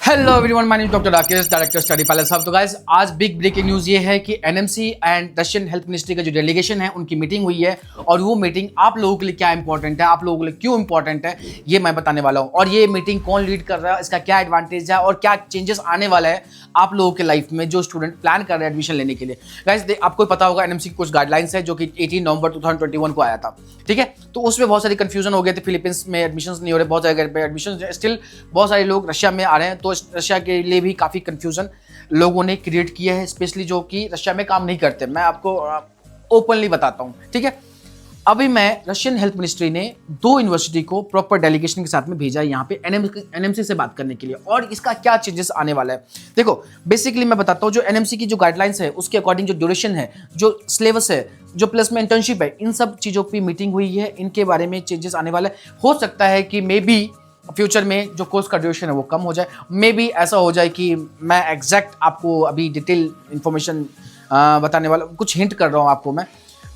Hello everyone, my name is doctor Rakesh, director study palace hub. तो guys, आज big breaking news ये है कि NMC and Russian health ministry का जो डेलीगेशन है उनकी मीटिंग हुई है। और वो मीटिंग आप लोगों के लिए क्या इंपॉर्टेंट है, आप लोगों के लिए क्यों इंपॉर्टेंट है, ये मैं बताने वाला हूँ। और ये मीटिंग कौन लीड कर रहा है, इसका क्या एडवांटेज है और क्या चेंजेस आने वाला है आप लोगों के लाइफ में जो स्टूडेंट प्लान कर रहे हैं एडमिशन लेने के लिए। गाइस, आपको पता होगा एनएमसी की कुछ गाइडलाइंस है जो कि 18 नवंबर 2021 को आया था। ठीक है, तो उसमें बहुत सारी कंफ्यूजन हो गए थे। फिलीपींस में एडमिशन नहीं हो रहे, बहुत सारे जगह पे एडमिशन स्टिल, बहुत सारे लोग रशिया में आ रहे हैं। तो रशिया के लिए भी काफ़ी कंफ्यूजन लोगों ने क्रिएट किया है, स्पेशली जो कि रशिया में काम नहीं करते। मैं आपको ओपनली बताता हूँ। ठीक है, अभी मैं रशियन हेल्थ मिनिस्ट्री ने 2 यूनिवर्सिटी को प्रॉपर डेलीगेशन के साथ में भेजा है यहाँ पे एनएमसी से बात करने के लिए। और इसका क्या चेंजेस आने वाला है, देखो बेसिकली मैं बताता हूँ। जो एनएमसी की जो गाइडलाइंस है उसके अकॉर्डिंग जो ड्यूरेशन है, जो सिलेबस है, जो प्लस में इंटर्नशिप है, इन सब चीज़ों की मीटिंग हुई है। इनके बारे में चेंजेस आने वाला है। हो सकता है कि मे बी फ्यूचर में जो कोर्स का ड्यूरेशन है वो कम हो जाए। मे बी ऐसा हो जाए कि मैं एग्जैक्ट आपको अभी डिटेल इंफॉर्मेशन बताने वाला, कुछ हिंट कर रहा हूँ आपको मैं।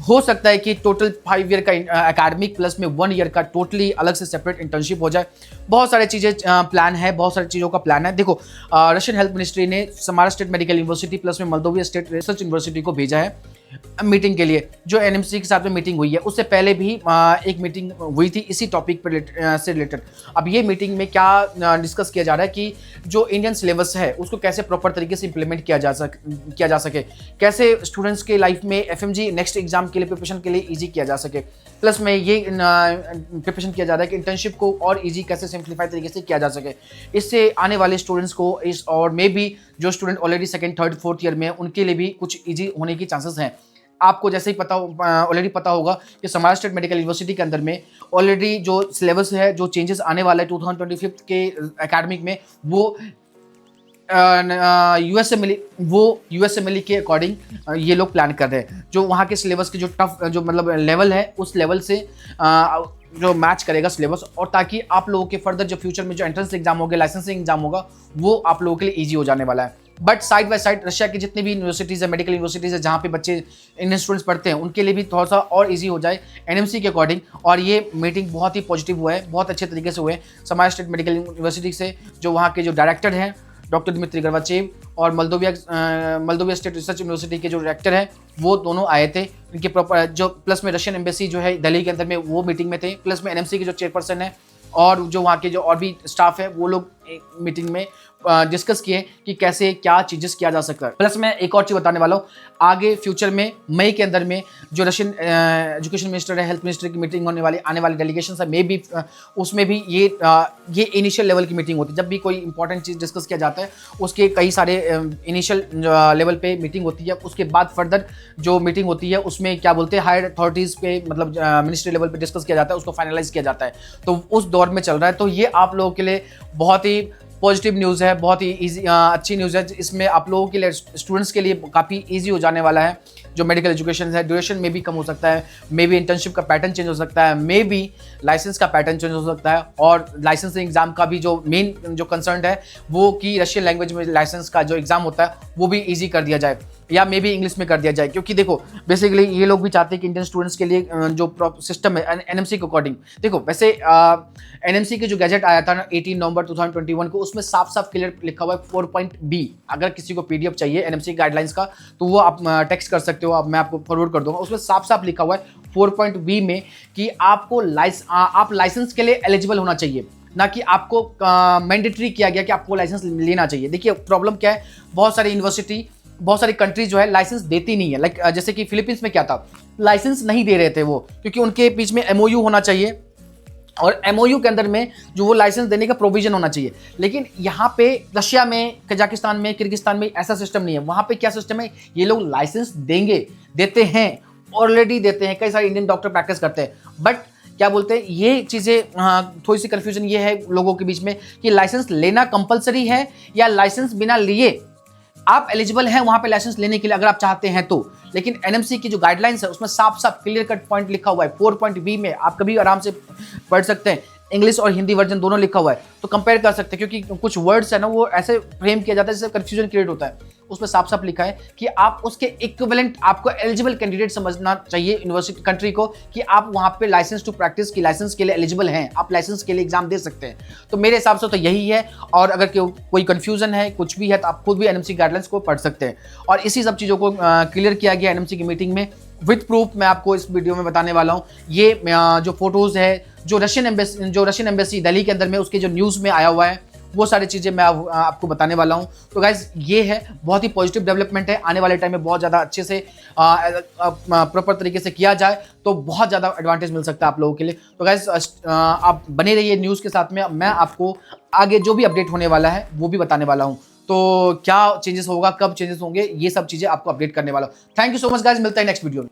हो सकता है कि टोटल 5 ईयर का एकेडमिक प्लस में 1 ईयर का टोटली अलग से सेपरेट इंटर्नशिप हो जाए। बहुत सारी चीज़ें प्लान है, बहुत सारी चीज़ों का प्लान है। देखो, रशियन हेल्थ मिनिस्ट्री ने Samara state medical university plus में मोल्दोविया स्टेट रिसर्च यूनिवर्सिटी को भेजा है मीटिंग के लिए। जो एनएमसी के साथ में मीटिंग हुई है उससे पहले भी एक मीटिंग हुई थी इसी टॉपिक पर से रिलेटेड। अब ये मीटिंग में क्या डिस्कस किया जा रहा है कि जो इंडियन सिलेबस है उसको कैसे प्रॉपर तरीके से इंप्लीमेंट किया जा सके, कैसे स्टूडेंट्स के लाइफ में एफएमजी नेक्स्ट एग्जाम के लिए प्रिपरेशन के लिए ईजी किया जा सके। प्लस में ये प्रिपरेशन किया जा रहा है कि इंटर्नशिप को और ईजी कैसे सिंप्लीफाई तरीके से किया जा सके। इससे आने वाले स्टूडेंट्स को और मे बी जो student already 2nd, 3rd, 4th year में है उनके लिए भी कुछ ईजी होने की चांसेस हैं। आपको जैसे ही ऑलरेडी पता होगा कि समारा स्टेट मेडिकल यूनिवर्सिटी के अंदर में ऑलरेडी जो सिलेबस है, जो चेंजेस आने वाला है 2025 के एकेडमिक में, वो यूएसएमएलई के अकॉर्डिंग ये लोग प्लान कर रहे हैं। जो वहाँ के सिलेबस के जो टफ जो मतलब लेवल है उस लेवल से जो मैच करेगा सिलेबस, और ताकि आप लोगों के फर्दर जो फ्यूचर में जो एंट्रेंस एग्जाम होगा, लाइसेंसिंग एग्जाम होगा, वो आप लोगों के लिए ईजी हो जाने वाला है। But side by side Russia की जितनी भी यूनिवर्सिटीज़ है, मेडिकल यूनिवर्सिटीज़ है जहाँ पे बच्चे इंडियन स्टूडेंट्स पढ़ते हैं, उनके लिए भी थोड़ा सा और इजी हो जाए एनएमसी के अकॉर्डिंग। और ये मीटिंग बहुत ही पॉजिटिव हुआ है, बहुत अच्छे तरीके से हुए। समारा स्टेट मेडिकल यूनिवर्सिटी से जो वहाँ के जो डायरेक्टर हैं डॉक्टर दिमित्री गर्वाचेव, और मोल्दोविया स्टेट रिसर्च यूनिवर्सिटी के जो डायरेक्टर हैं वो दोनों आए थे। इनके प्रॉपर जो प्लस में रशियन एम्बेसी जो है दिल्ली के अंदर में, वो मीटिंग में थे। प्लस में एनएमसी के जो चेयरपर्सन है और जो वहाँ के जो और भी स्टाफ है वो लोग मीटिंग में डिस्कस किए कि कैसे क्या चीजेस किया जा सकता है। प्लस मैं एक और चीज बताने वाला हूँ, आगे फ्यूचर में मई के अंदर में जो रशियन एजुकेशन मिनिस्टर है, हेल्थ मिनिस्टर की मीटिंग होने वाली, आने वाली डेलीगेशन है, मे भी उसमें भी ये इनिशियल लेवल की मीटिंग होती है। जब भी कोई इंपॉर्टेंट चीज डिस्कस किया जाता है उसके कई सारे इनिशियल लेवल पे मीटिंग होती है। उसके बाद फर्दर जो मीटिंग होती है उसमें क्या बोलते हैं, हायर अथॉरिटीज पे मतलब मिनिस्ट्री लेवल पे डिस्कस किया जाता है, उसको फाइनलाइज किया जाता है। तो उस दौर में चल रहा है। तो ये आप लोगों के लिए बहुत ही पॉजिटिव न्यूज़ है, बहुत ही इजी अच्छी न्यूज़ है। इसमें आप लोगों के लिए, स्टूडेंट्स के लिए काफ़ी इजी हो जाने वाला है। जो मेडिकल एजुकेशन है, ड्यूरेशन में भी कम हो सकता है, मे बी इंटर्नशिप का पैटर्न चेंज हो सकता है, मे बी लाइसेंस का पैटर्न चेंज हो सकता है, और लाइसेंसिंग एग्जाम का भी जो मेन जो कंसर्न है वो कि रशियन लैंग्वेज में लाइसेंस का जो एग्जाम होता है वो भी ईजी कर दिया जाए, या मे बी इंग्लिश में कर दिया जाए। क्योंकि देखो बेसिकली ये लोग भी चाहते हैं कि इंडियन स्टूडेंट्स के लिए जो सिस्टम है एनएमसी के अकॉर्डिंग, देखो वैसे एनएमसी के जो गैजेट आया था ना 18 नवंबर 2021 को, उसमें साफ साफ क्लियर लिखा हुआ है 4.B। अगर किसी को पीडीएफ चाहिए एनएमसी गाइडलाइंस का तो वो आप टेक्स्ट कर सकते हो, अब मैं आपको फॉरवर्ड कर दूंगा। उसमें साफ साफ लिखा हुआ है 4.B में कि आपको आप लाइसेंस के लिए एलिजिबल होना चाहिए, ना कि आपको मैंडेटरी किया गया कि आपको लाइसेंस लेना चाहिए। देखिए प्रॉब्लम क्या है, बहुत सारी यूनिवर्सिटी, बहुत सारी कंट्रीज जो है लाइसेंस देती नहीं है। लाइक जैसे कि फिलीपींस में क्या था, लाइसेंस नहीं दे रहे थे वो, क्योंकि उनके बीच में एमओयू होना चाहिए और एमओयू के अंदर में जो वो लाइसेंस देने का प्रोविजन होना चाहिए। लेकिन यहाँ पे रशिया में, कजाकिस्तान में, किर्गिस्तान में ऐसा सिस्टम नहीं है। वहाँ पे क्या सिस्टम है, ये लोग लाइसेंस देते हैं, ऑलरेडी देते हैं। कई सारे इंडियन डॉक्टर प्रैक्टिस करते हैं, बट क्या बोलते हैं, ये चीज़ें थोड़ी सी कन्फ्यूजन ये है लोगों के बीच में कि लाइसेंस लेना कंपलसरी है या लाइसेंस बिना लिए आप एलिजिबल हैं वहां पे लाइसेंस लेने के लिए, अगर आप चाहते हैं तो। लेकिन एनएमसी की जो गाइडलाइंस है उसमें साफ साफ क्लियर कट पॉइंट लिखा हुआ है 4.B में, आप कभी आराम से पढ़ सकते हैं। इंग्लिश और हिंदी वर्जन दोनों लिखा हुआ है, तो कंपेयर कर सकते हैं, क्योंकि कुछ वर्ड्स है ना वो ऐसे फ्रेम किया जाता है जिससे कंफ्यूजन क्रिएट होता है। उसमें साफ साफ लिखा है कि आप उसके इक्विवेलेंट आपको एलिजिबल कैंडिडेट समझना चाहिए यूनिवर्सिटी कंट्री को, कि आप वहां पे लाइसेंस टू प्रैक्टिस की लाइसेंस के लिए एलिजिबल हैं, आप लाइसेंस के लिए एग्जाम दे सकते हैं। तो मेरे हिसाब से तो यही है। और अगर कोई कंफ्यूजन है, कुछ भी है, तो आप खुद भी एनएमसी गाइडलाइंस को पढ़ सकते हैं। और इसी सब चीजों को क्लियर किया गया एनएमसी की मीटिंग में विद प्रूफ। मैं आपको इस वीडियो में बताने वाला हूँ। ये जो फोटोज है जो रशियन एम्बेसी दिल्ली के अंदर में उसके जो न्यूज में आया हुआ है, वो सारी चीजें मैं आपको बताने वाला हूं। तो गाइज ये है बहुत ही पॉजिटिव डेवलपमेंट है। आने वाले टाइम में बहुत ज्यादा अच्छे से प्रॉपर तरीके से किया जाए तो बहुत ज्यादा एडवांटेज मिल सकता है आप लोगों के लिए। तो गाइज आप बने रहिए न्यूज के साथ में। मैं आपको आगे जो भी अपडेट होने वाला है वो भी बताने वाला हूं। तो क्या चेंजेस होगा, कब चेंजेस होंगे, ये सब चीजें आपको अपडेट करने वाला हूं। Thank you so much guys, मिलता है नेक्स्ट वीडियो में।